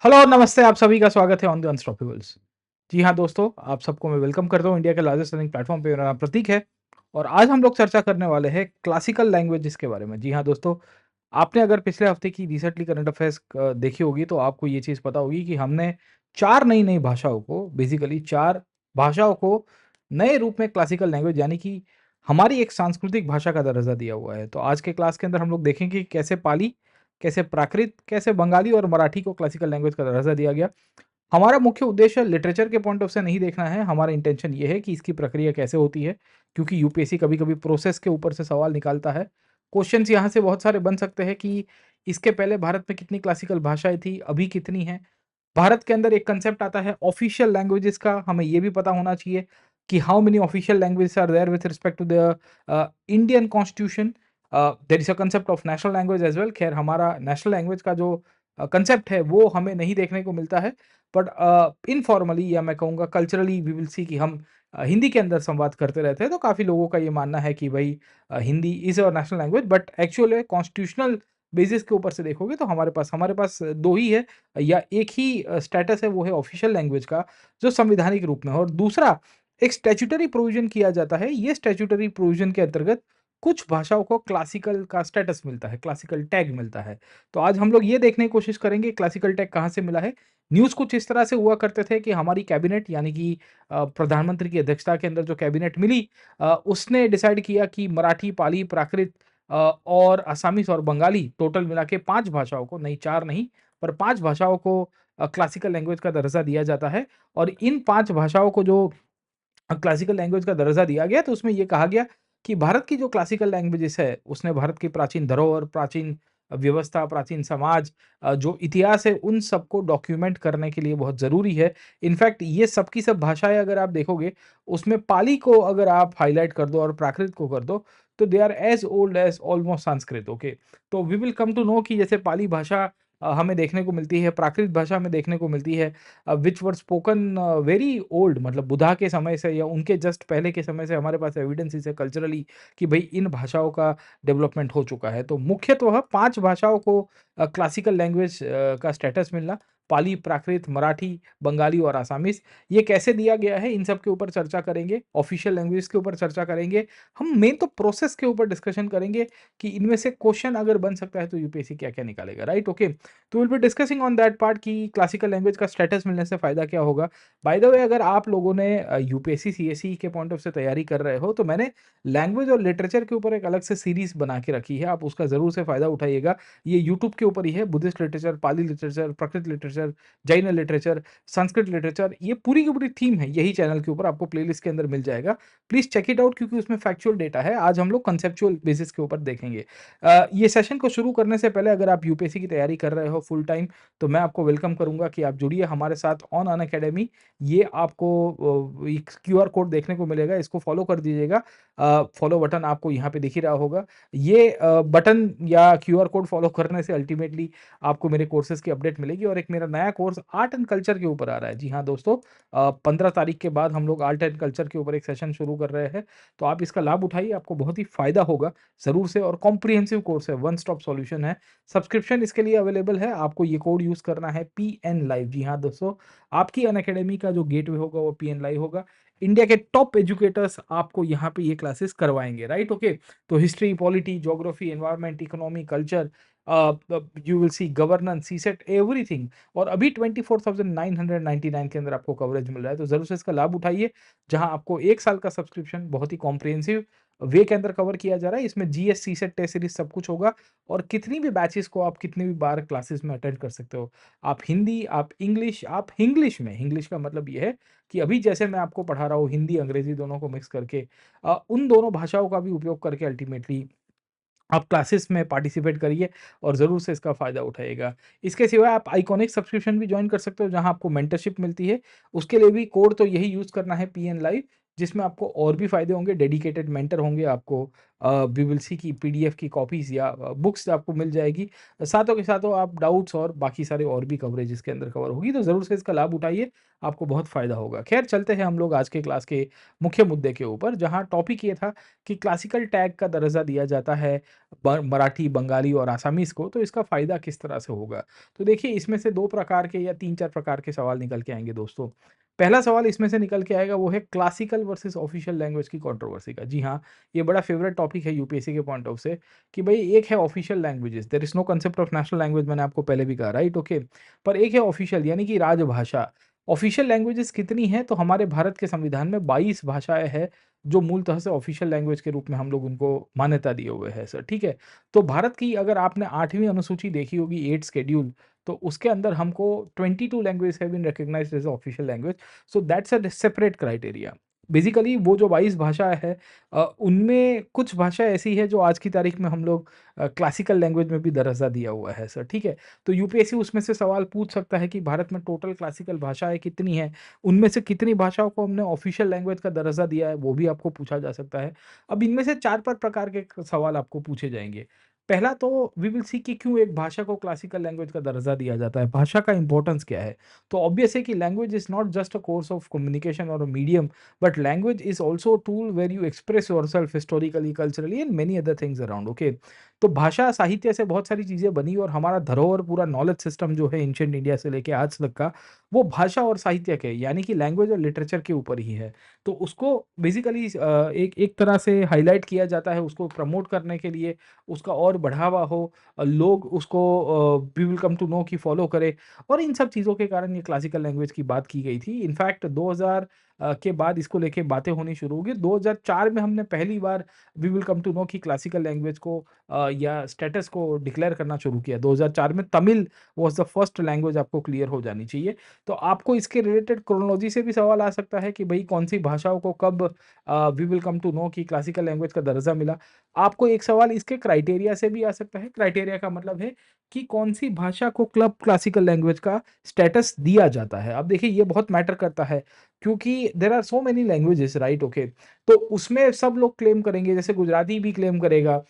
Hello नमस्ते आप सभी का स्वागत है ऑन द अनस्टॉपेबल्स। जी हाँ दोस्तों, आप सबको मैं वेलकम करता हूँ इंडिया के लार्जेस्ट रनिंग प्लेटफॉर्म पे। मेरा नाम प्रतीक है और आज हम लोग चर्चा करने वाले हैं क्लासिकल लैंग्वेजेस के बारे में। जी हाँ दोस्तों, आपने अगर पिछले हफ्ते की रिसेंटली करंट अफेयर्स देखी होगी तो आपको ये चीज़ पता होगी कि हमने चार नई नई भाषाओं को, बेसिकली चार भाषाओं को नए रूप में क्लासिकल लैंग्वेज यानी कि हमारी एक सांस्कृतिक भाषा का दर्जा दिया हुआ है। तो आज के क्लास के अंदर हम लोग देखेंगे कि कैसे पाली, कैसे प्राकृत, कैसे बंगाली और मराठी को क्लासिकल लैंग्वेज का दर्जा दिया गया। हमारा मुख्य उद्देश्य लिटरेचर के पॉइंट ऑफ से नहीं देखना है, हमारा इंटेंशन ये है कि इसकी प्रक्रिया कैसे होती है, क्योंकि यूपीएससी कभी-कभी प्रोसेस के ऊपर से सवाल निकालता है। क्वेश्चन्स यहाँ से बहुत सारे बन सकते हैं कि इसके पहले भारत में कितनी क्लासिकल भाषाएँ थी, अभी कितनी हैं? भारत के अंदर एक कांसेप्ट आता है ऑफिशियल लैंग्वेजेस का, हमें ये भी पता होना चाहिए कि how many official languages are there with respect to the Indian constitution. There is a concept of national language as well. खैर हमारा नेशनल लैंग्वेज का जो कांसेप्ट है वो हमें नहीं देखने को मिलता है, बट इनफॉर्मली या मैं कहूँगा कल्चरली वी विल सी कि हम हिंदी के अंदर संवाद करते रहते हैं, तो काफ़ी लोगों का ये मानना है कि भई Hindi is our national language, but actual constitutional basis के ऊपर से देखोगे तो हमारे पास 2 ही है या एक ही स्टेटस है, वो है ऑफिशियल लैंग्वेज का, जो संवैधानिक रूप में है। और दूसरा एक स्टैट्यूटरी प्रोविज़न किया जाता है। ये स्टैट्यूटरी प्रोविज़न के अंतर्गत कुछ भाषाओं को क्लासिकल का स्टेटस मिलता है, क्लासिकल टैग मिलता है। तो आज हम लोग ये देखने की कोशिश करेंगे क्लासिकल टैग कहाँ से मिला है। न्यूज़ कुछ इस तरह से हुआ करते थे कि हमारी कैबिनेट यानी कि प्रधानमंत्री की अध्यक्षता के अंदर जो कैबिनेट मिली, उसने डिसाइड किया कि मराठी, पाली, प्राकृत और असामीज़ और बंगाली टोटल मिला के 5 भाषाओं को, नहीं 4 नहीं, पर 5 भाषाओं को क्लासिकल लैंग्वेज का दर्जा दिया जाता है। और इन 5 भाषाओं को जो क्लासिकल लैंग्वेज का दर्जा दिया गया, तो उसमें ये कहा गया कि भारत की जो क्लासिकल लैंग्वेजेस है, उसने भारत की प्राचीन धरोहर, प्राचीन व्यवस्था, प्राचीन समाज, जो इतिहास है, उन सबको डॉक्यूमेंट करने के लिए बहुत ज़रूरी है। इनफैक्ट ये सब की सब भाषाएँ अगर आप देखोगे, उसमें पाली को अगर आप हाइलाइट कर दो और प्राकृत को कर दो, तो they are as old as almost Sanskrit, okay. तो we will come to know कि जैसे पाली भाषा हमें देखने को मिलती है, प्राकृत भाषा हमें देखने को मिलती है, which were spoken very old, मतलब बुद्धा के समय से या उनके जस्ट पहले के समय से हमारे पास एविडेंसेस है कल्चरली कि भई इन भाषाओं का डेवलपमेंट हो चुका है। तो मुख्यतः 5 भाषाओं को क्लासिकल लैंग्वेज का स्टेटस मिलना, पाली, प्राकृत, मराठी, बंगाली और असामीज़। ये कैसे दिया गया है, इन सब के ऊपर चर्चा करेंगे, ऑफिशियल लैंग्वेज के ऊपर चर्चा करेंगे। हम मेन तो प्रोसेस के ऊपर डिस्कशन करेंगे कि इनमें से क्वेश्चन अगर बन सकता है तो यूपीएससी क्या-क्या निकालेगा, राइट? ओके। तो will be discussing on that part कि क्लासिकल लैंग्वेज का स्टेटस मिलने से फ़ायदा क्या होगा। बाय द वे, अगर आप लोगों ने यूपीएससी, सीएसई के पॉइंट ऑफ से तैयारी कर रहे हो, तो मैंने लैंग्वेज और लिटरेचर के ऊपर एक अलग से सीरीज़ बना के रखी है, आप उसका ज़रूर से फ़ायदा उठाइएगा। ये यूट्यूब के ऊपर ही है, Buddhist literature, Pali literature, Prakrit literature, Jain literature, Sanskrit literature, ये पूरी की पूरी थीम है, यही चैनल के ऊपर आपको प्लेलिस्ट के अंदर मिल जाएगा। प्लीज़ चेक इट आउट क्योंकि उसमें फैक्चुअल डेटा है। आज हम लोग कंसेप्चुअल बेसिस के ऊपर देखेंगे। ये सेशन को शुरू करने से पहले अगर आप यूपीएससी की तैयारी कर रहे हो फुल टाइम, तो मैं आपको वेलकम करूँगा कि आप जुड़िए हमारे साथ ऑन अनअकैडमी। ये आपको एक क्यूआर कोड देखने को मिलेगा, इसको फॉलो कर दीजिएगा। फॉलो बटन आपको यहाँ पे दिख ही रहा होगा। ये बटन या क्यूआर कोड फॉलो करने से अल्टीमेटली आपको मेरे कोर्सेज़ की अपडेट मिलेगी और एक मेरा नया कोर्स आर्ट एंड कल्चर के ऊपर आ रहा है। जी हाँ दोस्तों, 15 तारीख के बाद हम लोग आर्ट एंड कल्चर के ऊपर एक सेशन शुरू कर रहे हैं, तो आप इसका लाभ उठाइए, आपको बहुत ही फ़ायदा होगा ज़रूर से। और कॉम्प्रिहेंसिव कोर्स है, वन स्टॉप सॉल्यूशन है। सब्सक्रिप्शन इसके लिए अवेलेबल है, आपको ये कोड यूज़ करना है पीएन लाइव। जी हाँ दोस्तों, आपकी अनअकैडमी का जो गेटवे होगा वो पीएन लाइव होगा। इंडिया के टॉप एजुकेटर्स आपको यहाँ पे ये क्लासेस करवाएँगे, राइट? ओके। तो history, polity, geography, environment, economy, culture, you will see governance, CSAT, everything. और अभी 24,999 के अंदर आपको कवरेज मिल रहा है, तो ज़रूर से इसका लाभ उठाइए, जहाँ आपको 1 साल का सब्सक्रिप्शन बहुत ही कॉम्प्रिहेंसिव वे के अंदर कवर किया जा रहा है। इसमें जीएस, सीसेट, टेस्ट सीरीज़ सब कुछ होगा और कितनी भी बैचेज़ को आप कितनी भी बार क्लासेस में अटेंड कर सकते हो। आप हिंदी, आप इंग्लिश, आप हिंग्लिश में, हिंग्लिश का मतलब ये है कि अभी जैसे मैं आपको पढ़ा रहा हूँ हिंदी, अंग्रेज़ी दोनों को मिक्स करके, उन दोनों भाषाओं का भी उपयोग करके अल्टीमेटली आप क्लासेस में पार्टिसिपेट करिए और ज़रूर से इसका फ़ायदा उठाइएगा। इसके सिवाय आप आइकॉनिक सब्सक्रिप्शन भी जॉइन कर सकते हो, जहाँ आपको मेंटरशिप मिलती है। उसके लिए भी कोड तो यही यूज़ करना है पीएन लाइव, जिसमें आपको और भी फ़ायदे होंगे, डेडिकेटेड मेंटर होंगे आपको, वी विल सी की पीडीएफ की कॉपीज़ या बुक्स आपको मिल जाएगी। साथों के साथों आप डाउट्स और बाकी सारे और भी कवरेज इसके अंदर कवर होगी, तो ज़रूर से इसका लाभ उठाइए, आपको बहुत फ़ायदा होगा। ख़ैर चलते हैं हम लोग आज के क्लास के मुख्य मुद्दे के ऊपर, जहाँ टॉपिक ये था कि क्लासिकल टैग का दर्जा दिया जाता है मराठी, बंगाली और आसामीज़ को, तो इसका फ़ायदा किस तरह से होगा? तो देखिए इसमें से 2 प्रकार के या 3-4 प्रकार के सवाल निकल के आएँगे दोस्तों। पहला सवाल इसमें से निकल के आएगा वो है क्लासिकल वर्सेस ऑफिशियल लैंग्वेज की कंट्रोवर्सी का। जी हाँ, ये बड़ा फेवरेट टॉपिक है यूपीएससी के पॉइंट ऑफ से कि भई एक है official languages, there is no concept of national language, मैंने आपको पहले भी कहा, राइट? ओके। पर एक है ऑफिशियल यानी कि राजभाषा। ऑफिशियल लैंग्वेजेस कितनी हैं? तो हमारे भारत के संविधान में 22 भाषाएँ हैं, जो मूलतः से ऑफिशियल लैंग्वेज के रूप में हम लोग उनको मान्यता दिए हुए हैं सर, ठीक है? तो भारत की अगर आपने 8वीं अनुसूची देखी होगी 8th शेड्यूल, तो उसके अंदर हमको 22 language have been recognised as a official language, so that's a separate criteria. Basically वो जो 22 भाषा है उनमें कुछ भाषा ऐसी है जो आज की तारीख में हम लोग क्लासिकल लैंग्वेज में भी दर्जा दिया हुआ है सर, ठीक है? तो यूपीएससी उसमें से सवाल पूछ सकता है कि भारत में टोटल क्लासिकल भाषाएँ कितनी हैं? उनमें से कितनी भाषाओं को हमने ऑफिशियल लैंग्वेज का दर्जा दिया है, वो भी आपको पूछा जा सकता है। अब इनमें से 4-5 प्रकार के सवाल आपको पूछे जाएँगे। पहला तो वी विल सी कि क्यों एक भाषा को क्लासिकल लैंग्वेज का दर्जा दिया जाता है? भाषा का इम्पोर्टेंस क्या है? तो ऑब्वियस है कि language is not just a course of communication और a medium, but language is also a tool where you express yourself historically, culturally and many other things around, okay? तो भाषा साहित्य से बहुत सारी चीज़ें बनी और हमारा धरोहर पूरा नॉलेज सिस्टम जो है एंशिएंट इंडिया से लेके आज तक का, वो भाषा और साहित्य के यानी कि लैंग्वेज और लिटरेचर के ऊपर ही है। तो उसको बेसिकली एक एक तरह से हाइलाइट किया जाता है, उसको प्रमोट करने के लिए, उसका और बढ़ावा हो, लोग उसको we will come to know कि फॉलो करें, और इन सब चीज़ों के कारण ये क्लासिकल लैंग्वेज की बात की गई थी। इनफैक्ट 2000 के बाद इसको लेके बातें होनी शुरू होगी। 2004 में हमने पहली बार we will come to know कि क्लासिकल लैंग्वेज को या स्टेटस को डिक्लेयर करना शुरू किया। 2004 में Tamil was the first language, आपको क्लियर हो जानी चाहिए। तो आपको इसके रिलेटेड क्रोनोलॉजी से भी सवाल आ सकता है कि भई कौन-सी भाषाओं को कब we will come to know कि क्लासिकल लैंग्वेज का दर्जा मिला। आपको एक सवाल इसके क्राइटेरिया से भी आ सकता है। क्राइटेरिया का मतलब है कि कौन-सी भाषा को कब क्लासिकल लैंग्वेज का स्टेटस दिया जाता है। अब देखिए ये बहुत मैटर करता है, क्योंकि there are so many languages, right? Okay. तो उसमें सब लोग क्लेम करेंगे, जैसे गुजराती भी क्लेम करेगा,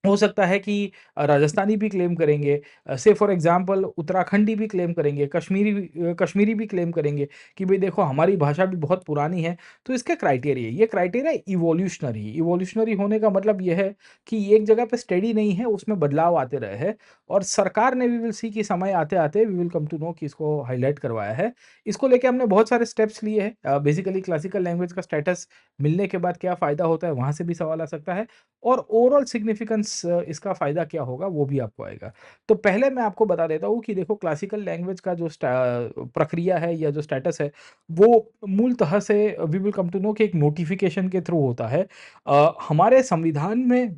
हो सकता है कि राजस्थानी भी क्लेम करेंगे, से फॉर एग्ज़ाम्पल उत्तराखंडी भी क्लेम करेंगे, कश्मीरी भी क्लेम करेंगे कि भई देखो हमारी भाषा भी बहुत पुरानी है। तो इसके क्राइटेरिया, ये क्राइटेरिया इवोल्यूशनरी होने का मतलब ये है कि एक जगह पे स्टेडी नहीं है, उसमें बदलाव आते रहे हैं, और सरकार ने वी विल सी कि समय आते-आते we will come to know कि इसको हाइलाइट करवाया है। इसको लेके हमने बहुत सारे स्टेप्स लिए हैं। बेसिकली क्लासिकल लैंग्वेज का स्टेटस मिलने के बाद क्या फ़ायदा होता है, वहाँ से भी सवाल आ सकता है। और ओवरऑल सिग्निफिकेंस इसका फ़ायदा क्या होगा, वो भी आपको आएगा। तो पहले मैं आपको बता देता हूँ कि देखो क्लासिकल लैंग्वेज का जो प्रक्रिया है या जो स्टेटस है, वो मूलतः से we will come to know कि एक नोटिफ़िकेशन के थ्रू होता है। हमारे संविधान में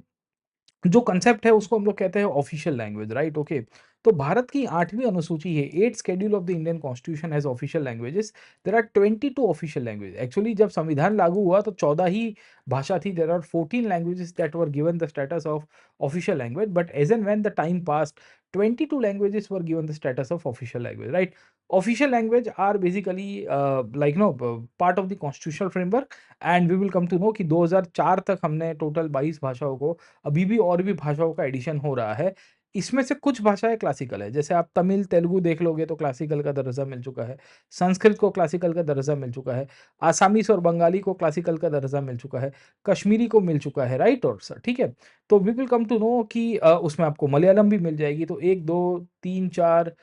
जो कांसेप्ट है उसको हम लोग कहते हैं ऑफिशियल लैंग्वेज, राइट? ओके। तो भारत की 8वीं अनुसूची है, 8th schedule of the Indian constitution has official languages. There are 22 official language. Actually जब संविधान लागू हुआ तो 14 ही भाषा थी। There are 14 languages that were given the status of official language, but as and when the time passed 22 languages were given the status of official language, right? Official language are basically like no part of the constitutional framework, and we will come to know कि 2004 तक हमने total 22 भाषाओं को, अभी भी और भी भाषाओं का एडिशन हो रहा है। इसमें से कुछ भाषाएँ क्लासिकल है, जैसे आप तमिल, तेलुगु देख लोगे तो क्लासिकल का दर्जा मिल चुका है। संस्कृत को क्लासिकल का दर्जा मिल चुका है। आसामीज़ और बंगाली को क्लासिकल का दर्जा मिल चुका है। कश्मीरी को मिल चुका है, राइट? और स ठीक है? तो we will come to know कि उसमें आपको मलयालम भी मिल जाएगी। तो 1, 2, 3, 4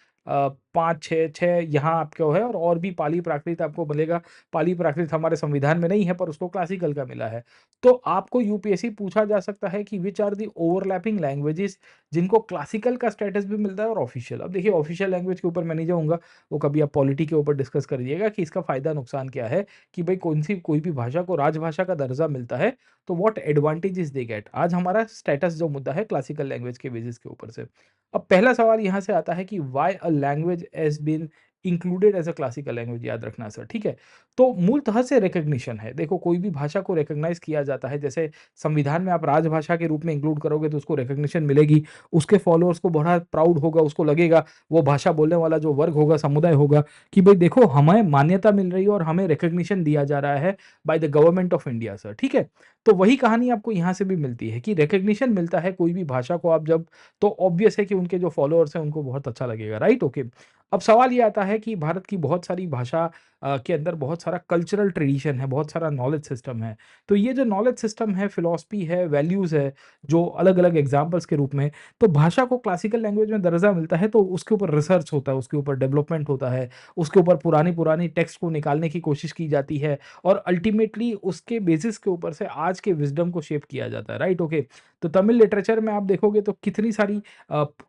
5, 6 यहाँ आपको है, और भी पाली प्राकृत आपको मिलेगा। पाली प्राकृत हमारे संविधान में नहीं है, पर उसको क्लासिकल का मिला है। तो आपको यूपीएससी पूछा जा सकता है कि which are the overlapping languages जिनको क्लासिकल का स्टेटस भी मिलता है और ऑफिशियल। अब देखिए ऑफिशियल लैंग्वेज के ऊपर मैं नहीं जाऊँगा, वो कभी आप पॉलिटी के ऊपर डिस्कस करिएगा कि इसका फ़ायदा नुकसान क्या है, कि भाई कौन-सी कोई भी भाषा को राजभाषा का दर्जा मिलता है, तो व्हाट एडवांटेजेस दे गेट। आज हमारा स्टेटस जो मुद्दा है क्लासिकल लैंग्वेज के बेसिस के ऊपर से। अब पहला सवाल यहाँ से आता है कि why a language has been included as a classical language, याद रखना सर, ठीक है? तो मूलतः से रिकॉग्निशन है। देखो कोई भी भाषा को रिकॉग्नाइज़ किया जाता है, जैसे संविधान में आप राजभाषा के रूप में इंक्लूड करोगे तो उसको रिकॉग्निशन मिलेगी। उसके फॉलोअर्स को बड़ा प्राउड होगा, उसको लगेगा, वो भाषा बोलने वाला जो वर्ग होगा, समुदाय होगा, कि भई देखो हमें मान्यता मिल रही है और हमें रिकॉग्निशन दिया जा रहा है by the government of India sir, ठीक है? तो वही कहानी आपको यहाँ से भी मिलती है कि रिकॉग्निशन मिलता है कोई भी भाषा को आप जब, तो ऑब्वियस है कि उनके जो फॉलोअर्स हैं उनको बहुत अच्छा लगेगा, राइट? ओके। अब सवाल ये आता है कि भारत की बहुत सारी भाषा के अंदर बहुत सारा कल्चरल ट्रेडिशन है, बहुत सारा नॉलेज सिस्टम है। तो ये जो नॉलेज सिस्टम है, फिलॉसफी है, वैल्यूज़ है, जो अलग-अलग एग्ज़ाम्पल्स के रूप में, तो भाषा को क्लासिकल लैंग्वेज में दर्जा मिलता है तो उसके ऊपर रिसर्च होता है, उसके ऊपर डेवलपमेंट होता है, उसके ऊपर पुरानी-पुरानी टेक्स्ट को निकालने की कोशिश की जाती है और अल्टीमेटली उसके बेसिस के ऊपर से आज के विज़डम को शेप किया जाता है, राइट? ओके। तो तमिल लिटरेचर में आप देखोगे तो कितनी सारी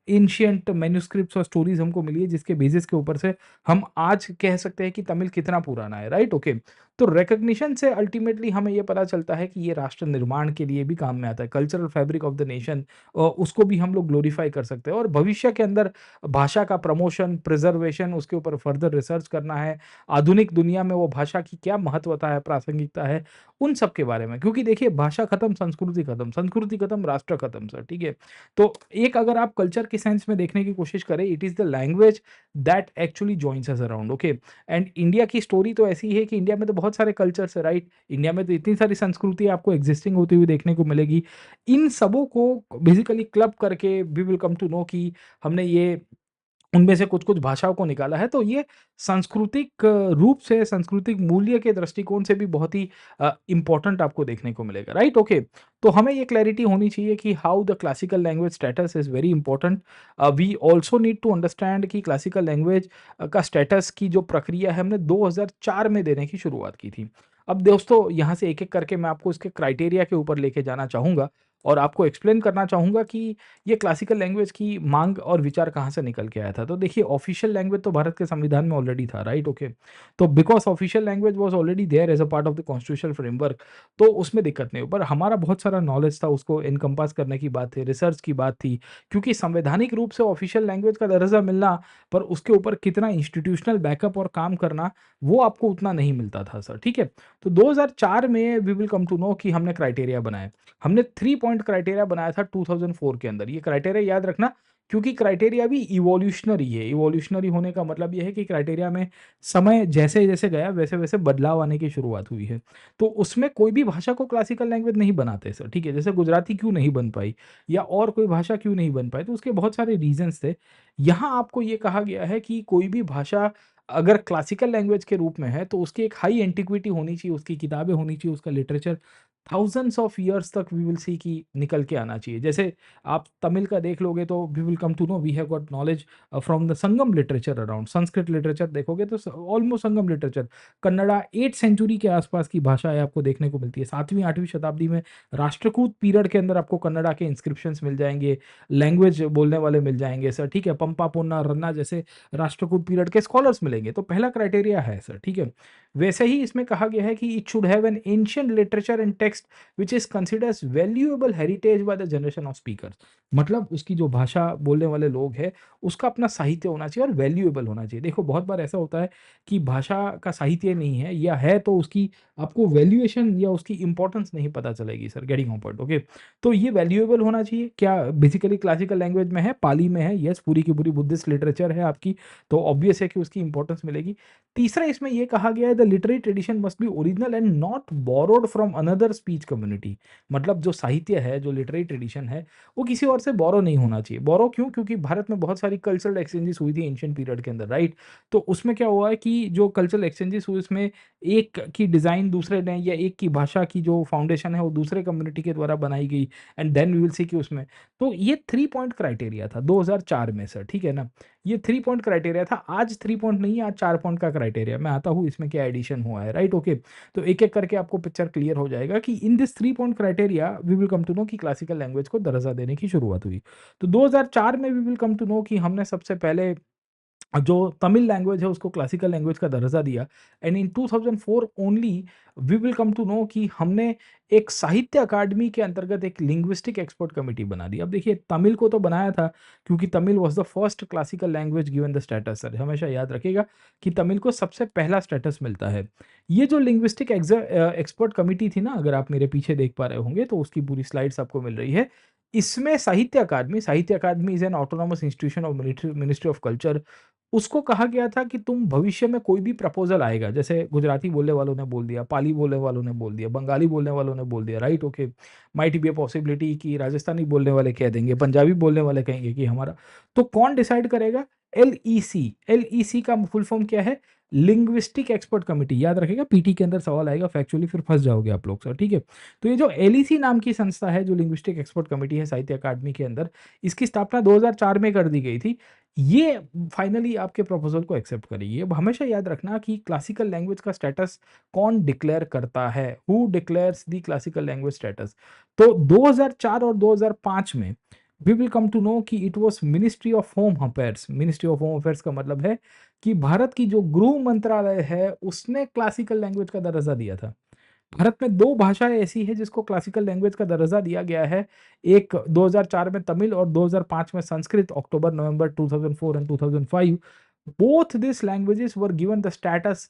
एंशिएंट मैन्युस्क्रिप्ट्स और स्टोरीज़ हमको मिली है जिसके बेसिस के ऊपर से हम आज कह सकते हैं कि तमिल कितना पुराना है, राइट? ओके। तो रिकॉग्निशन से अल्टीमेटली हमें ये पता चलता है कि ये राष्ट्र निर्माण के लिए भी काम में आता है। Cultural fabric of the nation, उसको भी हम लोग ग्लोरीफाई कर सकते हैं और भविष्य के अंदर भाषा का प्रमोशन, प्रिजर्वेशन, उसके ऊपर फर्दर रिसर्च करना है। आधुनिक दुनिया में वो भाषा की क्या महत्वता है, प्रासंगिकता है, उन सब के बारे में। क्योंकि देखिए भाषा खत्म, संस्कृति खत्म, राष्ट्र खत्म सर, ठीक है? तो एक अगर आप कल्चर के सेंस में देखने की कोशिश करें, it is the language that actually joins us around, okay? And India की स्टोरी तो ऐसी है कि इंडिया में तो बहुत सारे कल्चर्स है, राइट? इंडिया में तो इतनी सारी संस्कृति आपको एग्जिस्टिंग होती हुई देखने को मिलेगी। इन सबों को बेसिकली क्लब करके we will come to know कि हमने ये उनमें से कुछ-कुछ भाषाओं को निकाला है, तो ये सांस्कृतिक रूप से, सांस्कृतिक मूल्य के दृष्टिकोण से भी बहुत ही इम्पोर्टेंट आपको देखने को मिलेगा, राइट? ओके। तो हमें ये क्लैरिटी होनी चाहिए कि how the classical language status is very important. We also need to understand कि क्लासिकल लैंग्वेज का स्टेटस की जो प्रक्रिया है, हमने 2004 में देने की शुरुआत की थी। अब दोस्तों, यहाँ से एक-एक करके मैं आपको इसके क्राइटेरिया के ऊपर लेके जाना चाहूँगा और आपको एक्सप्लेन करना चाहूँगा कि ये क्लासिकल लैंग्वेज की माँग और विचार कहाँ से निकल के आया था? तो देखिए ऑफ़िशियल लैंग्वेज तो भारत के संविधान में ऑलरेडी था, राइट? ओके। तो because official language was already there as a part of the constitutional framework, तो उसमें दिक्कत नहीं हुई। पर हमारा बहुत सारा नॉलेज था, उसको एनकम्पास करने की बात थी, रिसर्च की बात थी, क्योंकि संवैधानिक रूप से ऑफ़िशियल लैंग्वेज का दर्जा मिलना, पर उसके ऊपर कितना इंस्टीट्यूशनल बैकअप और काम करना, वो आपको उतना नहीं मिलता था सर, ठीक है? तो 2004 में we will come to know कि हमने क्राइटेरिया बनाए। हमने 3 पॉइंट क्राइटेरिया बनाया था 2004 के अंदर। ये क्राइटेरिया याद रखना, क्योंकि क्राइटेरिया भी इवोल्यूशनरी है। इवोल्यूशनरी होने का मतलब ये है कि क्राइटेरिया में समय जैसे-जैसे गया वैसे-वैसे बदलाव आने की शुरुआत हुई है। तो उसमें कोई भी भाषा को क्लासिकल लैंग्वेज नहीं बनाते सर, ठीक है? जैसे गुजराती क्यों नहीं बन पाई या और कोई भाषा क्यों नहीं बन पाई, तो उसके बहुत सारे रीज़न्स थे। यहाँ आपको ये कहा गया है कि कोई भी भाषा अगर क्लासिकल लैंग्वेज के रूप में है, तो उसकी एक हाई एंटीक्विटी होनी चाहिए, उसकी किताबें होनी चाहिए, उसका लिटरेचर थाउज़ेंड्स ऑफ ईयर्स तक वी विल सी कि निकल के आना चाहिए। जैसे आप तमिल का देख लोगे तो we will come to know we have got knowledge from the Sangam literature around. Sanskrit literature देखोगे तो almost Sangam literature. Kannada 8th century के आसपास की भाषा है, आपको देखने को मिलती है। 7वीं 8वीं शताब्दी में राष्ट्रकूट पीरियड के अंदर आपको कन्नड़ा के इंस्क्रिप्शंस मिल जाएँगे, लैंग्वेज बोलने वाले मिल जाएँगे सर, ठीक है? पंपा, पोन्ना, रन्ना जैसे राष्ट्रकूट पीरियड के स्कॉलर्स मिलेंगे। तो पहला क्राइटेरिया है सर, ठीक है? वैसे ही इसमें कहा गया है कि it should have an ancient literature and text which is considers valuable heritage by the generation of speakers. मतलब उसकी जो भाषा बोलने वाले लोग हैं, उसका अपना साहित्य होना चाहिए और वैल्यूएबल होना चाहिए। देखो बहुत बार ऐसा होता है कि भाषा का साहित्य नहीं है या है तो उसकी आपको वैल्यूएशन या उसकी इम्पोर्टेंस नहीं पता चलेगी sir, getting my point, okay? तो ये वैल्यूएबल होना चाहिए। क्या बेसिकली क्लासिकल लैंग्वेज में है, पाली में है, येस पूरी की पूरी बुद्धिस्ट लिटरेचर है आपकी, तो ऑब्वियस है कि उसकी इम्पोर्टेंस मिलेगी। तीसरा इसमें ये कहा गया है the literary tradition must be original and not borrowed from another speech community. मतलब जो साहित्य है, जो लिटरेरी ट्रेडिशन है, वो किसी और से बोरो नहीं होना चाहिए। बोरो क्यों? क्योंकि भारत में बहुत सारी कल्चरल एक्सचेंजेस हुई थी एंशिएंट पीरियड के अंदर, राइट? तो उसमें क्या हुआ है कि जो कल्चरल एक्सचेंजेस हुए उसमें एक की डिज़ाइन दूसरे ने या एक की भाषा की जो फाउंडेशन है वो दूसरे कम्युनिटी के द्वारा बनाई गई and then we will see कि उसमें, तो ये 3 पॉइंट क्राइटेरिया था 2004 में सर, ठीक है ना? ये 3 पॉइंट क्राइटेरिया था, आज 3 पॉइंट नहीं है, आज 4 पॉइंट का क्राइटेरिया। मैं आता हूँ इसमें क्या एडिशन हुआ है, राइट? ओके। तो एक-एक करके आपको पिक्चर क्लियर हो जाएगा कि in this 3 point criteria we will come to know कि क्लासिकल लैंग्वेज को दर्जा देने की शुरुआत हुई। तो 2004 में we will come to know कि हमने सबसे पहले जो तमिल लैंग्वेज है उसको क्लासिकल लैंग्वेज का दर्जा दिया and in 2004 only we will come to know कि हमने एक साहित्य अकादमी के अंतर्गत एक लिंग्विस्टिक एक्सपर्ट कमेटी बना दी। अब देखिए तमिल को तो बनाया था क्योंकि Tamil was the first classical language given the status sir, हमेशा याद रखिएगा कि तमिल को सबसे पहला स्टेटस मिलता है। ये जो लिंग्विस्टिक एक्सपर्ट कमेटी थी ना, अगर आप मेरे पीछे देख पा रहे होंगे तो उसकी पूरी स्लाइड्स आपको मिल रही है। इसमें Sahitya Akademi is an autonomous institution of ministry ministry of culture, उसको कहा गया था कि तुम भविष्य में कोई भी प्रपोज़ल आएगा, जैसे गुजराती बोलने वालों ने बोल दिया, पाली बोलने वालों ने बोल दिया, बंगाली बोलने वालों ने बोल दिया, right? Okay, might be a possibility कि राजस्थानी बोलने वाले कह देंगे, पंजाबी बोलने वाले कहेंगे कि हमारा, तो कौन डिसाइड करेगा? एलईसी। एलईसी का फुल फॉर्म क्या है? Linguistic expert committee. याद रखिएगा, पीटी के अंदर सवाल आएगा फैक्चुअली, फिर फँस जाओगे आप लोग सर, ठीक है? तो ये जो एलईसी नाम की संस्था है, जो लिंग्विस्टिक एक्सपर्ट कमिटी है साहित्य अकादमी के अंदर, इसकी स्थापना 2004 में कर दी गई थी। ये फाइनली आपके प्रपोज़ल को एक्सेप्ट करेगी। अब हमेशा याद रखना कि क्लासिकल लैंग्वेज का स्टेटस कौन डिक्लेयर करता है? Who declares the classical language status? तो 2004 और 2005 में we will come to know कि it was ministry of home affairs. Ministry of home affairs का मतलब है कि भारत की जो गृह मंत्रालय है, उसने क्लासिकल लैंग्वेज का दर्जा दिया था। भारत में 2 भाषाएँ ऐसी हैं जिसको क्लासिकल लैंग्वेज का दर्जा दिया गया है। एक 2004 में तमिल और 2005 में Sanskrit, October November 2004 and 2005 both this languages were given the status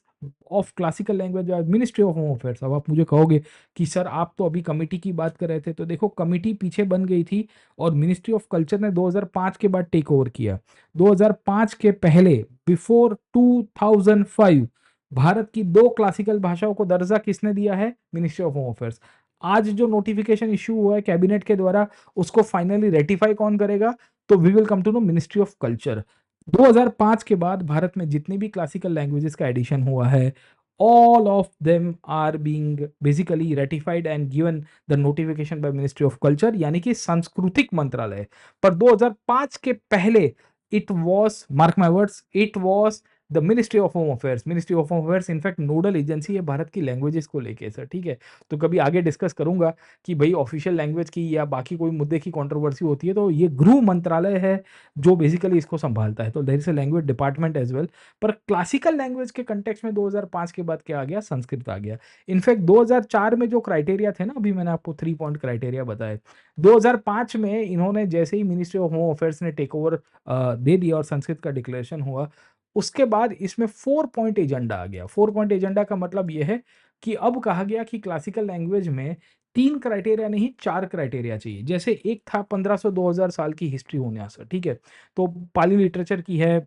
of classical language by ministry of home affairs. अब आप मुझे कहोगे कि सर आप तो अभी कमिटी की बात कर रहे थे, तो देखो कमिटी पीछे बन गई थी और मिनिस्ट्री ऑफ कल्चर ने 2005 के बाद टेक ओवर किया। 2005 के पहले बिफोर 2005 भारत की 2 क्लासिकल भाषाओं को दर्जा किसने दिया है? Ministry of home affairs. आज जो नोटिफ़िकेशन इश्यू हुआ है कैबिनेट के द्वारा, उसको फाइनली रेटिफ़ाई कौन करेगा? तो we will come to know ministry of culture. 2005 के बाद भारत में जितनी भी क्लासिकल लैंग्वेजेस का एडिशन हुआ है, all of them are being basically ratified and given the notification by ministry of culture, यानी कि सांस्कृतिक मंत्रालय। पर 2005 के पहले it was, mark my words, it was the ministry of home affairs. Ministry of home affairs in fact nodal agency है भारत की languages को लेके सर, ठीक है? तो कभी आगे डिस्कस करूंगा कि भाई ऑफिशियल लैंग्वेज की या बाकी कोई मुद्दे की कंट्रोवर्सी होती है, तो ये गृह मंत्रालय है जो बेसिकली इसको संभालता है। तो there is a language department as well. पर क्लासिकल लैंग्वेज के कंटेक्स्ट में 2005 के बाद क्या आ गया? संस्कृत आ गया। इनफैक्ट 2004 में जो क्राइटेरिया थे ना, अभी मैंने आपको 3 पॉइंट क्राइटेरिया बताए, 2005 में इन्होंने जैसे ही मिनिस्ट्री ऑफ होम अफेयर्स ने टेक ओवर दे दिया और संस्कृत का डिक्लेरेशन हुआ, उसके बाद इसमें 4 पॉइंट एजेंडा आ गया। 4 पॉइंट एजेंडा का मतलब ये है कि अब कहा गया कि क्लासिकल लैंग्वेज में 3 क्राइटेरिया नहीं, 4 क्राइटेरिया चाहिए। जैसे एक था 1500-2000 साल की हिस्ट्री होने से, ठीक है? तो पाली लिटरेचर की है,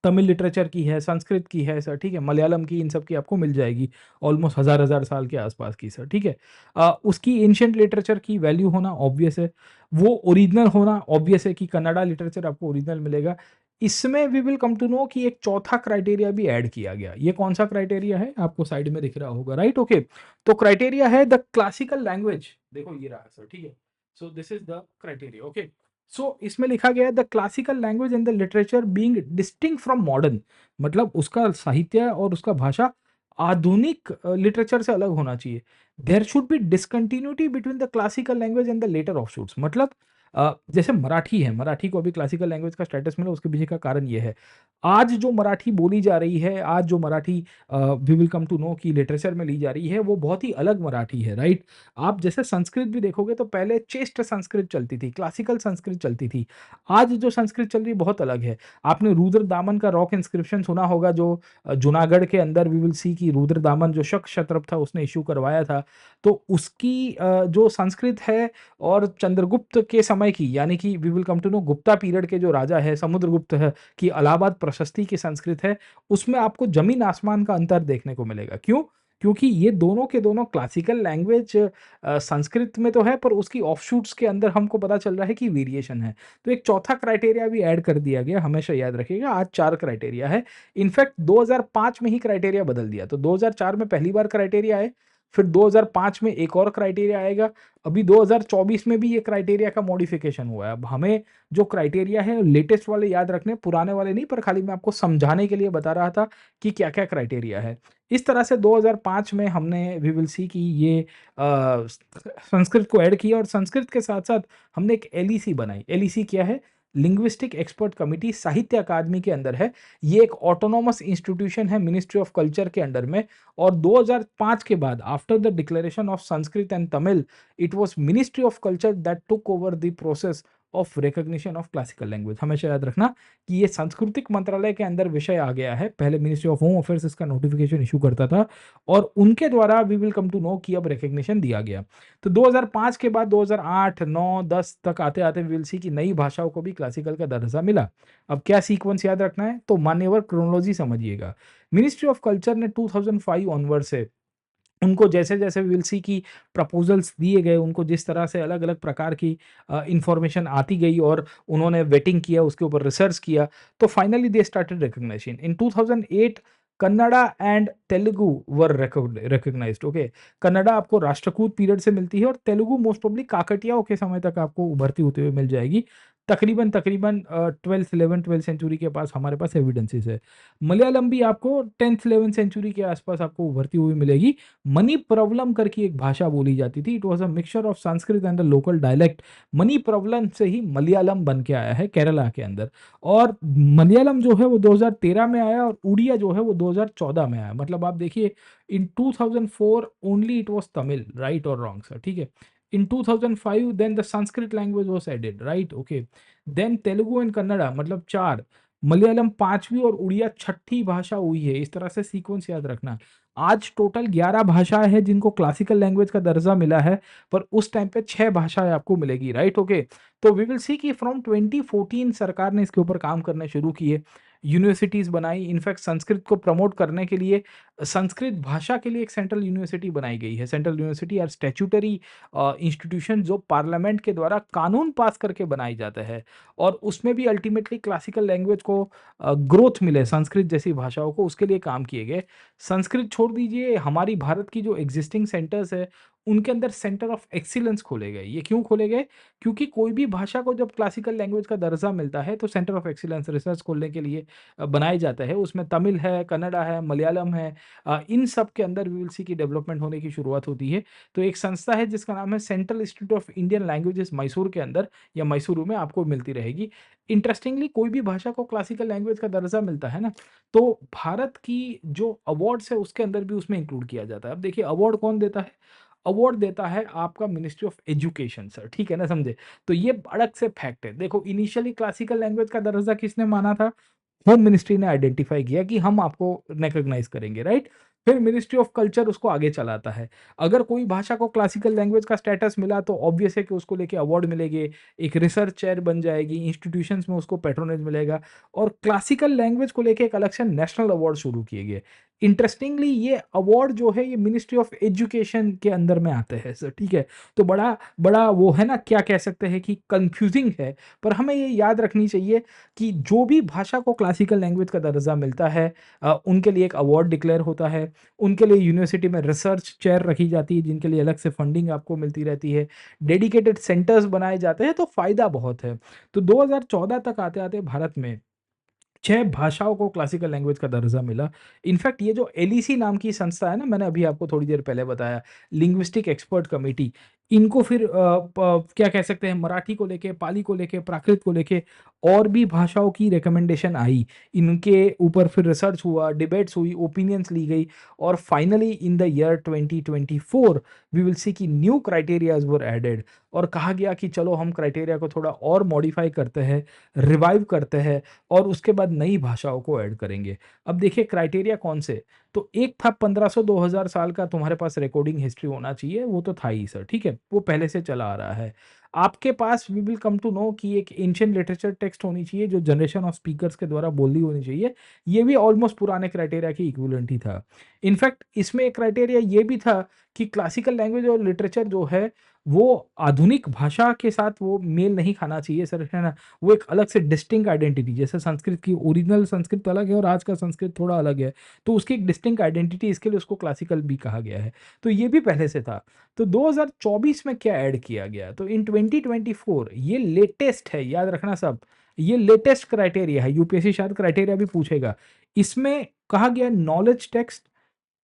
तमिल लिटरेचर की है, संस्कृत की है सर, ठीक है? मलयालम की, इन सब की आपको मिल जाएगी। ऑलमोस्ट हज़ार-हज़ार साल के आसपास की सर, ठीक है? उसकी एंशिएंट लिटरेचर की वैल्यू होना ऑब्वियस है। वो ओरिजिनल होना ऑब्वियस है कि कन्नड़ा लिटरेचर आपको ओरिजिनल मिलेगा। इसमें we will come to know कि एक चौथा क्राइटेरिया भी ऐड किया गया। ये कौन-सा क्राइटेरिया है? आपको साइड में दिख रहा होगा, राइट? ओके। तो क्राइटेरिया है द क्लासिकल लैंग्वेज। देखो ये रहा सर, ठीक है? So this is the criteria, okay. So इसमें लिखा गया है the classical language and the literature being distinct from modern, मतलब उसका साहित्य और उसका भाषा आधुनिक लिटरेचर से अलग होना चाहिए। There should be discontinuity between the classical language and the later offshoots, मतलब जैसे मराठी है, मराठी को अभी क्लासिकल लैंग्वेज का स्टेटस मिला, उसके पीछे का कारण ये है। आज जो मराठी बोली जा रही है, आज जो Marathi we will come to know कि लिटरेचर में ली जा रही है, वो बहुत ही अलग मराठी है, राइट? आप जैसे संस्कृत भी देखोगे तो पहले चेष्ट संस्कृत चलती थी, क्लासिकल संस्कृत चलती थी। आज जो संस्कृत चल रही है बहुत अलग है। आपने रुद्र दामन का रॉक इंस्क्रिप्शन सुना होगा, जो जूनागढ़ के अंदर वी विल सी कि रुद्र दामन जो शक क्षत्रप था उसने इश्यू करवाया था। तो उसकी जो संस्कृत है और चंद्रगुप्त के समय की, यानी कि we will come to know Gupta period के जो राजा है समुद्रगुप्त है की इलाहाबाद प्रशस्ति की संस्कृत है, उसमें आपको जमीन आसमान का अंतर देखने को मिलेगा। क्यों? क्योंकि ये दोनों के दोनों क्लासिकल लैंग्वेज संस्कृत में तो है, पर उसकी ऑफशूट्स के अंदर हमको पता चल रहा है कि वेरिएशन है। तो एक चौथा क्राइटेरिया भी ऐड कर दिया गया, हमेशा याद रखिएगा आज 4 क्राइटेरिया है। इनफैक्ट 2005 में ही क्राइटेरिया बदल दिया, तो 2004 में पहली बार क्राइटेरिया आए, फिर 2005 में एक और क्राइटेरिया आएगा, अभी 2024 में भी ये क्राइटेरिया का मॉडिफिकेशन हुआ है। अब हमें जो क्राइटेरिया है लेटेस्ट वाले याद रखने, पुराने वाले नहीं, पर खाली मैं आपको समझाने के लिए बता रहा था कि क्या-क्या क्राइटेरिया है। इस तरह से 2005 में हमने वी विल सी कि ये संस्कृत को ऐड किया और संस्कृत के साथ-साथ हमने एक एलईसी बनाई। एलईसी क्या है? लिंग्विस्टिक एक्सपर्ट कमिटी, साहित्य अकादमी के अंदर है। ये एक ऑटोनोमस इंस्टीट्यूशन है मिनिस्ट्री ऑफ कल्चर के अंडर में, और 2005 के बाद after the declaration of Sanskrit and Tamil, it was ministry of culture that took over the process of recognition of classical language. हमेशा याद रखना कि ये सांस्कृतिक मंत्रालय के अंदर विषय आ गया है। पहले मिनिस्ट्री ऑफ होम अफेयर्स इसका नोटिफिकेशन इशू करता था और उनके द्वारा we will come to know कि अब रिकॉग्निशन दिया गया। तो 2005 के बाद 2008, 9, 10 तक आते-आते वी विल सी कि नई भाषाओं को भी क्लासिकल का दर्जा मिला। अब क्या सीक्वेंस याद रखना है, तो मान्यवर क्रोनोलॉजी समझिएगा। मिनिस्ट्री ऑफ कल्चर ने 2005 ऑनवर्ड से उनको जैसे-जैसे वी विल सी कि प्रपोज़ल्स दिए गए, उनको जिस तरह से अलग-अलग प्रकार की इन्फॉर्मेशन आती गई और उन्होंने वेटिंग किया, उसके ऊपर रिसर्च किया, तो finally they started recognition. In 2008 Kannada and Telugu were recognised, okay. Kannada आपको राष्ट्रकूट पीरियड से मिलती है और तेलुगु मोस्ट प्रोबब्ली काकटियाओं के समय तक आपको उभरती होते हुए मिल जाएगी। तकरीबन 12th 11th 12th सेंचुरी के पास हमारे पास एविडेंसेस है। मलयालम भी आपको 10th 11th सेंचुरी के आसपास आपको उभरती हुई मिलेगी। मणिप्रवलम करके एक भाषा बोली जाती थी। It was a mixture of Sanskrit and the local dialect. Manipravalam से ही मलयालम बन के आया है केरला के अंदर और मलयालम जो है वो 2013 में आया और उड़िया जो है वो 2014 में आया। मतलब आप देखिए in 2004 only it was Tamil, right और रॉन्ग सर, ठीक है। In 2005 then the Sanskrit language was added, right, okay. Then Telugu and Kannada मतलब 4, मलयालम 5वीं और उड़िया 6ठी भाषा हुई है। इस तरह से सीक्वेंस याद रखना। आज टोटल 11 भाषाएँ हैं जिनको क्लासिकल लैंग्वेज का दर्जा मिला है, पर उस टाइम पे 6 भाषाएँ आपको मिलेगी, राइट, ओके। तो वी विल सी कि फ्रॉम 2014 सरकार ने इसके ऊपर काम करने शुरू किए, यूनिवर्सिटीज़ बनाई, इनफैक्ट संस्कृत को प्रमोट करने के लिए संस्कृत भाषा के लिए एक सेंट्रल यूनिवर्सिटी बनाई गई है। Central university are statutory institution जो पार्लियामेंट के द्वारा कानून पास करके बनाई जाता है और उसमें भी अल्टीमेटली क्लासिकल लैंग्वेज को ग्रोथ मिले संस्कृत जैसी भाषाओं को, उसके लिए काम किए गए। संस्कृत छोड़ दीजिए, हमारी भारत की जो एग्जिस्टिंग सेंटर्स है, उनके अंदर सेंटर ऑफ एक्सीलेंस खोले गए। ये क्यों खोले गए? क्योंकि कोई भी भाषा को जब क्लासिकल लैंग्वेज का दर्जा मिलता है, तो सेंटर ऑफ एक्सीलेंस रिसर्च खोलने के लिए बनाए जाते हैं। उसमें तमिल है, कन्नड़ा है, मलयालम है, इन सब के अंदर वी विल सी की डेवलपमेंट होने की शुरुआत होती है। तो एक संस्था है जिसका नाम है central institute of Indian languages Mysore के अंदर या मैसूरू में आपको मिलती रहेगी। इंटरेस्टिंगली कोई भी भाषा को क्लासिकल लैंग्वेज का दर्जा मिलता है ना, तो भारत की जो अवार्ड्स है उसके अंदर भी उसमें इंक्लूड किया जाता है। अब देखिए अवार्ड कौन देता है? अवार्ड देता है आपका मिनिस्ट्री ऑफ एजुकेशन सर, ठीक है ना, समझे? तो ये अलग से फैक्ट है। देखो इनिशियली क्लासिकल लैंग्वेज का दर्जा किसने माना था? होम मिनिस्ट्री ने आइडेंटिफाई किया कि हम आपको रिकॉग्नाइज़ करेंगे, राइट? फिर मिनिस्ट्री ऑफ कल्चर उसको आगे चलाता है। अगर कोई भाषा को क्लासिकल लैंग्वेज का स्टेटस मिला तो ऑब्वियस है कि उसको लेके अवार्ड मिलेंगे, एक रिसर्च चेयर बन जाएगी, इंस्टीट्यूशंस में उसको पैट्रोनेज मिलेगा और क्लासिकल लैंग्वेज को लेके एक अलग से नेशनल अवार्ड शुरू किए गए। इंटरेस्टिंगली ये अवार्ड जो है ये मिनिस्ट्री ऑफ एजुकेशन के अंदर में आते हैं सर, ठीक है? तो बड़ा बड़ा वो है ना, क्या कह सकते हैं कि कन्फ्यूज़िंग है, पर हमें ये याद रखनी चाहिए कि जो भी भाषा को क्लासिकल लैंग्वेज का दर्जा मिलता है उनके लिए एक अवार्ड डिक्लेयर होता है, उनके लिए यूनिवर्सिटी में रिसर्च चेयर रखी जाती है जिनके लिए अलग से फंडिंग आपको मिलती रहती है, डेडिकेटेड सेंटर्स बनाए जाते हैं, तो फ़ायदा बहुत है। तो 2014 तक आते-आते भारत में 6 भाषाओं को क्लासिकल लैंग्वेज का दर्जा मिला। इनफैक्ट ये जो एलईसी नाम की संस्था है ना, मैंने अभी आपको थोड़ी देर पहले बताया, लिंग्विस्टिक एक्सपर्ट कमिटी, इनको फिर क्या कह सकते हैं, मराठी को लेके, पाली को लेके, प्राकृत को लेके और भी भाषाओं की रिकमेंडेशन आई। इनके ऊपर फिर रिसर्च हुआ, डिबेट्स हुई, ओपिनियंस ली गई और finally in the year 2024 we will see कि न्यू क्राइटेरियाज़ वर एडेड और कहा गया कि चलो हम क्राइटेरिया को थोड़ा और मॉडिफाई करते हैं, रिवाइव करते हैं और उसके बाद नई भाषाओं को ऐड करेंगे। अब देखिए क्राइटेरिया कौन से? तो एक था 1500-2000 साल का तुम्हारे पास रिकॉर्डिंग हिस्ट्री होना चाहिए, वो तो था ही सर, ठीक है? वो पहले से चला आ रहा है। आपके पास we will come to know कि एक एंशिएंट लिटरेचर टेक्स्ट होनी चाहिए जो जनरेशन ऑफ स्पीकर्स के द्वारा बोली होनी चाहिए। ये भी ऑलमोस्ट पुराने क्राइटेरिया के इक्विवेलेंट ही था। इनफैक्ट इसमें एक क्राइटेरिया ये भी था कि क्लासिकल लैंग्वेज और लिटरेचर जो है, वो आधुनिक भाषा के साथ वो मेल नहीं खाना चाहिए सर, है ना? वो एक अलग से डिस्टिंक्ट आइडेंटिटी, जैसे संस्कृत की ओरिजिनल संस्कृत अलग है और आज का संस्कृत थोड़ा अलग है, तो उसकी एक डिस्टिंक्ट आइडेंटिटी, इसके लिए उसको क्लासिकल भी कहा गया है। तो ये भी पहले से था। तो 2024 में क्या ऐड किया गया? तो इन 2024 ये लेटेस्ट है, याद रखना सब, ये लेटेस्ट क्राइटेरिया है, यूपीएससी शायद क्राइटेरिया भी पूछेगा। इसमें कहा गया knowledge text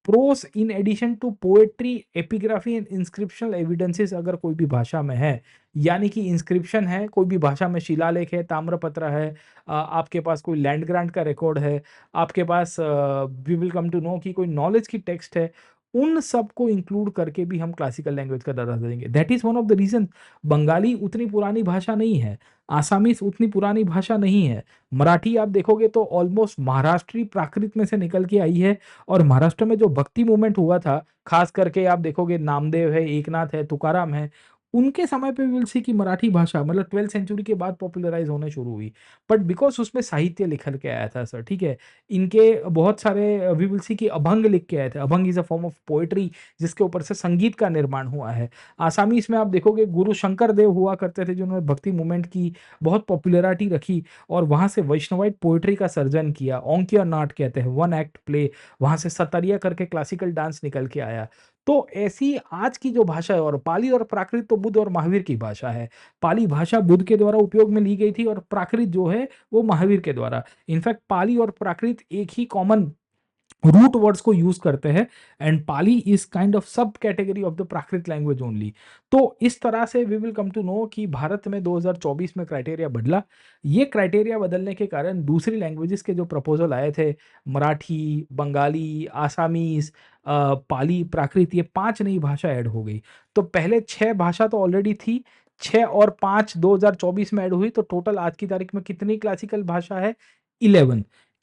prose in addition to poetry, epigraphy and inscriptional evidences अगर कोई भी भाषा में है, यानी कि इंस्क्रिप्शन है, कोई भी भाषा में शिलालेख है, ताम्रपत्र है, आपके पास कोई लैंड ग्रांट का रिकॉर्ड है, आपके पास we will come to know कि कोई नॉलेज की टेक्स्ट है, उन सबको इंक्लूड करके भी हम क्लासिकल लैंग्वेज का दर्जा देंगे। That is one of the reason Bengali उतनी पुरानी भाषा नहीं है, आसामीज़ उतनी पुरानी भाषा नहीं है, मराठी आप देखोगे तो ऑलमोस्ट महाराष्ट्री प्राकृत में से निकल के आई है और महाराष्ट्र में जो भक्ति मूवमेंट हुआ था, खास करके आप देखोगे नामदेव है, एकनाथ है, तुकाराम है, उनके समय पे वी विल सी कि मराठी भाषा मतलब 12th सेंचुरी के बाद पॉपुलराइज़ होना शुरू हुई। बट बिकॉज़ उसमें साहित्य लिखल के आया था सर, ठीक है? इनके बहुत सारे वी विल सी कि अभंग लिख के आए थे। Abhang is a form of poetry जिसके ऊपर से संगीत का निर्माण हुआ है। आसामीज़ में आप देखोगे गुरु शंकर देव हुआ करते थे जिन्होंने भक्ति मूवमेंट की बहुत पॉपुलैरिटी रखी और वहाँ से वैष्णवाइट पोएट्री का सर्जन किया। ओंकिया नाट कहते हैं, वन एक्ट प्ले, वहाँ से सतरिया करके क्लासिकल डांस निकल के आया। तो ऐसी आज की जो भाषा है और पाली और प्राकृत तो बुद्ध और महावीर की भाषा है। पाली भाषा बुद्ध के द्वारा उपयोग में ली गई थी और प्राकृत जो है वो महावीर के द्वारा। इनफैक्ट पाली और प्राकृत एक ही कॉमन रूट वर्ड्स को यूज करते हैं and Pali is kind of sub category of the Prakrit language only. तो इस तरह से we will come to know कि भारत में 2024 में क्राइटेरिया बदला। ये क्राइटेरिया बदलने के कारण दूसरी लैंग्वेजेस के जो प्रपोजल आए थे, मराठी, बंगाली, आसामीज, पाली, प्राकृत, ये 5 नई भाषा ऐड हो गई। तो पहले 6 भाषा तो ऑलरेडी थी, 6 और 5 2024 में ऐड हुई, तो टोटल आज की तारीख में कितनी क्लासिकल भाषा है? 11।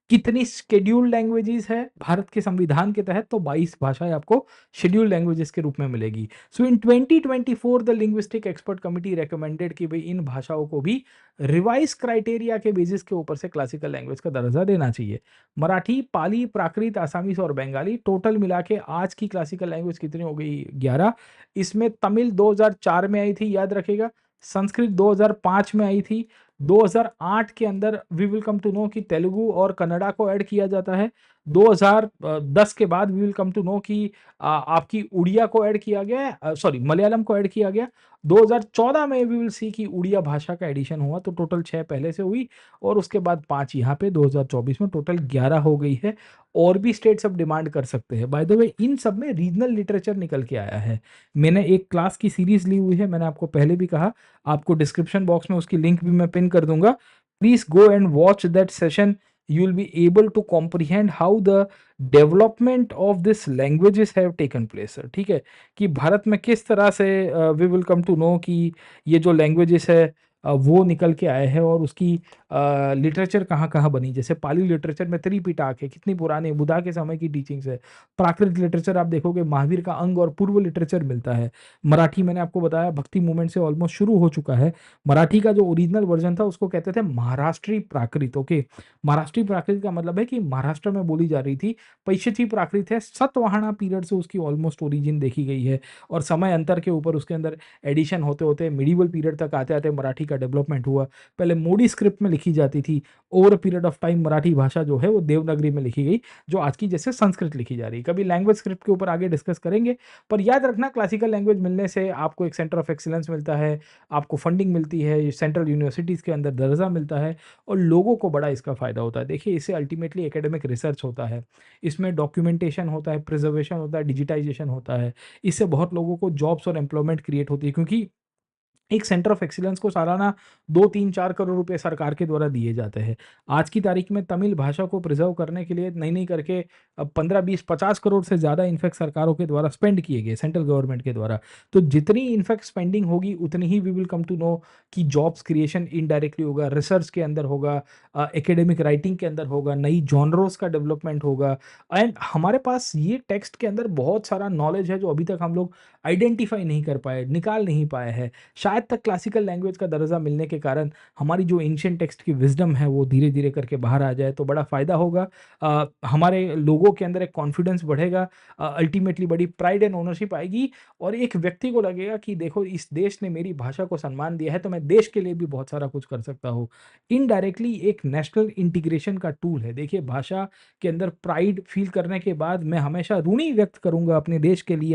कितनी शेड्यूल्ड लैंग्वेजेस है भारत के संविधान के तहत? तो 22 भाषाएं आपको शेड्यूल्ड लैंग्वेजेस के रूप में मिलेगी। सो इन 2024 the linguistic expert committee recommended कि भाई इन भाषाओं को भी रिवाइज क्राइटेरिया के बेसिस के ऊपर से क्लासिकल लैंग्वेज का दर्जा देना चाहिए। मराठी, पाली, प्राकृत, आसामीज और बंगाली टोटल मिला के आज की क्लासिकल लैंग्वेज कितनी हो गई? 11। इसमें तमिल 2004 में आई थी, याद रखेगा। संस्कृत 2005 में आई थी। 2008 के अंदर we will come to know कि तेलुगु और कन्नड़ा को ऐड किया जाता है। 2010 के बाद we will come to know कि आपकी उड़िया को ऐड किया गया है, सॉरी मलयालम को ऐड किया गया। 2014 में वी विल सी कि उड़िया भाषा का एडिशन हुआ, तो टोटल 6 पहले से हुई और उसके बाद 5 यहाँ पे 2024 में टोटल 11 हो गई है। और भी स्टेट्स अब डिमांड कर सकते हैं। बाय द वे इन सब में रीजनल लिटरेचर निकल के आया है। मैंने एक क्लास की सीरीज ली हुई है, मैंने आपको पहले भी कहा, आपको डिस्क्रिप्शन बॉक्स में उसकी लिंक भी मैं पिन कर दूंगा। Please go and watch that session. You will be able to comprehend how the development of this languages have taken place. ठीक है, कि भारत में किस तरह से we will come to know कि ये जो लैंग्वेजेस है वो निकल के आए हैं और उसकी लिटरेचर कहाँ कहाँ बनी। जैसे पाली लिटरेचर में त्रिपिटक है, कितनी पुरानी बुद्धा के समय की टीचिंग्स है। प्राकृत लिटरेचर आप देखोगे महावीर का अंग और पूर्व लिटरेचर मिलता है। मराठी मैंने आपको बताया भक्ति मूवमेंट से ऑलमोस्ट शुरू हो चुका है। मराठी का जो ओरिजिनल वर्जन था उसको कहते थे महाराष्ट्री प्राकृत। ओके, महाराष्ट्री प्राकृत का मतलब है कि महाराष्ट्र में बोली जा रही थी। पैशची प्राकृत है, सतवाहना पीरियड से उसकी ऑलमोस्ट ओरिजिन देखी गई है और समय अंतर के ऊपर उसके अंदर एडिशन होते होते मिडीवल पीरियड तक आते आते मराठी का डेवलपमेंट हुआ। पहले मोडी स्क्रिप्ट में लिखी जाती थी। Over a period of time Marathi भाषा जो है वो देवनागरी में लिखी गई, जो आज की जैसे संस्कृत लिखी जा रही है। कभी लैंग्वेज स्क्रिप्ट के ऊपर आगे डिस्कस करेंगे। पर याद रखना, क्लासिकल लैंग्वेज मिलने से आपको एक सेंटर ऑफ एक्सीलेंस मिलता है, आपको फंडिंग मिलती है, सेंट्रल यूनिवर्सिटीज़ के अंदर दर्जा मिलता है और लोगों को बड़ा इसका फ़ायदा होता है। देखिए, इससे अल्टीमेटली एकेडमिक रिसर्च होता है, इसमें डॉक्यूमेंटेशन होता है, प्रिजर्वेशन होता है, डिजिटाइजेशन होता है। इससे बहुत लोगों को जॉब्स और एम्प्लॉयमेंट क्रिएट होती है, क्योंकि एक सेंटर ऑफ एक्सीलेंस को सालाना 2, 3, 4 करोड़ रुपए सरकार के द्वारा दिए जाते हैं। आज की तारीख में तमिल भाषा को प्रिज़र्व करने के लिए नहीं-नहीं करके अब 15, 20, 50 करोड़ से ज़्यादा इनफैक्ट सरकारों के द्वारा स्पेंड किए गए, सेंट्रल गवर्नमेंट के द्वारा। तो जितनी इनफैक्ट स्पेंडिंग होगी उतनी ही we will come to know कि जॉब्स क्रिएशन इनडायरेक्टली होगा, रिसर्च के अंदर होगा, एकेडमिक राइटिंग के अंदर होगा, नई जॉनरोस का डेवलपमेंट होगा। एंड हमारे पास ये टेक्स्ट के अंदर बहुत सारा नॉलेज है जो अभी तक हम लोग आइडेंटिफ़ाई नहीं कर पाए, निकाल नहीं पाए हैं। शायद तक क्लासिकल लैंग्वेज का दर्जा मिलने के कारण हमारी जो एंशिएंट टेक्स्ट की विज़डम है वो धीरे-धीरे करके बाहर आ जाए तो बड़ा फ़ायदा होगा। हमारे लोगों के अंदर एक कॉन्फिडेंस बढ़ेगा, अल्टीमेटली बड़ी प्राइड एंड ओनरशिप आएगी और एक व्यक्ति को लगेगा कि देखो इस देश ने मेरी भाषा को सम्मान दिया है तो मैं देश के लिए भी बहुत सारा कुछ कर सकता हूँ। इनडायरेक्टली एक नेशनल इंटीग्रेशन का टूल है। देखिए, भाषा के अंदर प्राइड फ़ील करने के बाद मैं हमेशा ऋणी व्यक्त करूँगा अपने देश के लिए,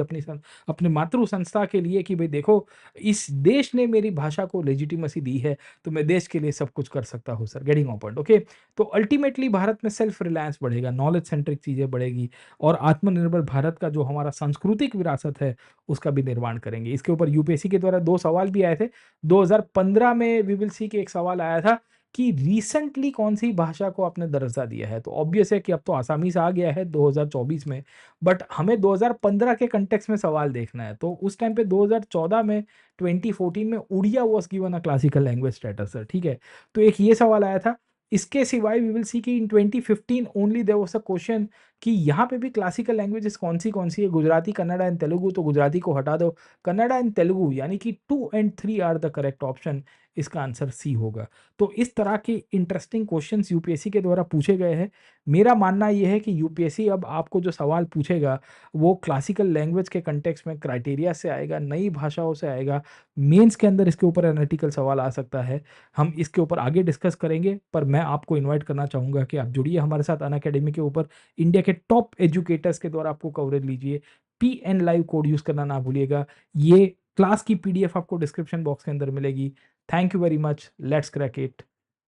अपने मातृ संस्था के लिए कि भई देखो, इस देश ने मेरी भाषा को लेजिटिमेसी दी है, तो मैं देश के लिए सब कुछ कर सकता हूँ sir. Getting on point, okay? तो अल्टीमेटली भारत में सेल्फ रिलायंस बढ़ेगा, नॉलेज सेंट्रिक चीज़ें बढ़ेगी और आत्मनिर्भर भारत का जो हमारा सांस्कृतिक विरासत है, उसका भी निर्माण करेंगे। इसके ऊपर यूपीएससी के द्वारा 2 सवाल भी आए थे। 2015 में वी विल सी कि एक सवाल आया था कि रिसेंटली कौन-सी भाषा को आपने दर्जा दिया है। तो ऑब्वियस है कि अब तो असामीज़ आ गया है 2024 में, बट हमें 2015 के कॉन्टेक्स्ट में सवाल देखना है। तो उस टाइम पे 2014 में 2014 में Oriya was given a classical language status sir, ठीक है? तो एक ये सवाल आया था। इसके सिवाय वी विल सी कि in 2015 only there was a question कि यहाँ पे भी क्लासिकल लैंग्वेजेज़ कौन-सी है? गुजराती, कन्नड़ा एंड तेलुगु, तो गुजराती को हटा दो। कन्नड़ा एंड तेलुगु यानी कि 2 and 3 are the correct option, इसका आंसर सी होगा। तो इस तरह के इंटरेस्टिंग क्वेश्चंस यूपीएससी के द्वारा पूछे गए हैं। मेरा मानना ये है कि यूपीएससी अब आपको जो सवाल पूछेगा, वो क्लासिकल लैंग्वेज के कॉन्टेक्स्ट में क्राइटेरिया से आएगा, नई भाषाओं से आएगा। मेंस के अंदर इसके ऊपर एनालिटिकल सवाल आ सकता है। हम इसके ऊपर आगे डिस्कस करेंगे, पर मैं आपको इनवाइट करना चाहूँगा कि आप जुड़िए हमारे साथ अनअकैडमी के ऊपर। इंडिया के टॉप एजुकेटर्स के द्वारा आपको कवरेज लीजिए। पीएन लाइव कोड यूज़ करना ना भूलिएगा। ये क्लास की पीडीएफ आपको डिस्क्रिप्शन बॉक्स के अंदर मिलेगी। Thank you very much. Let's crack it.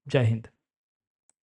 जय हिंद।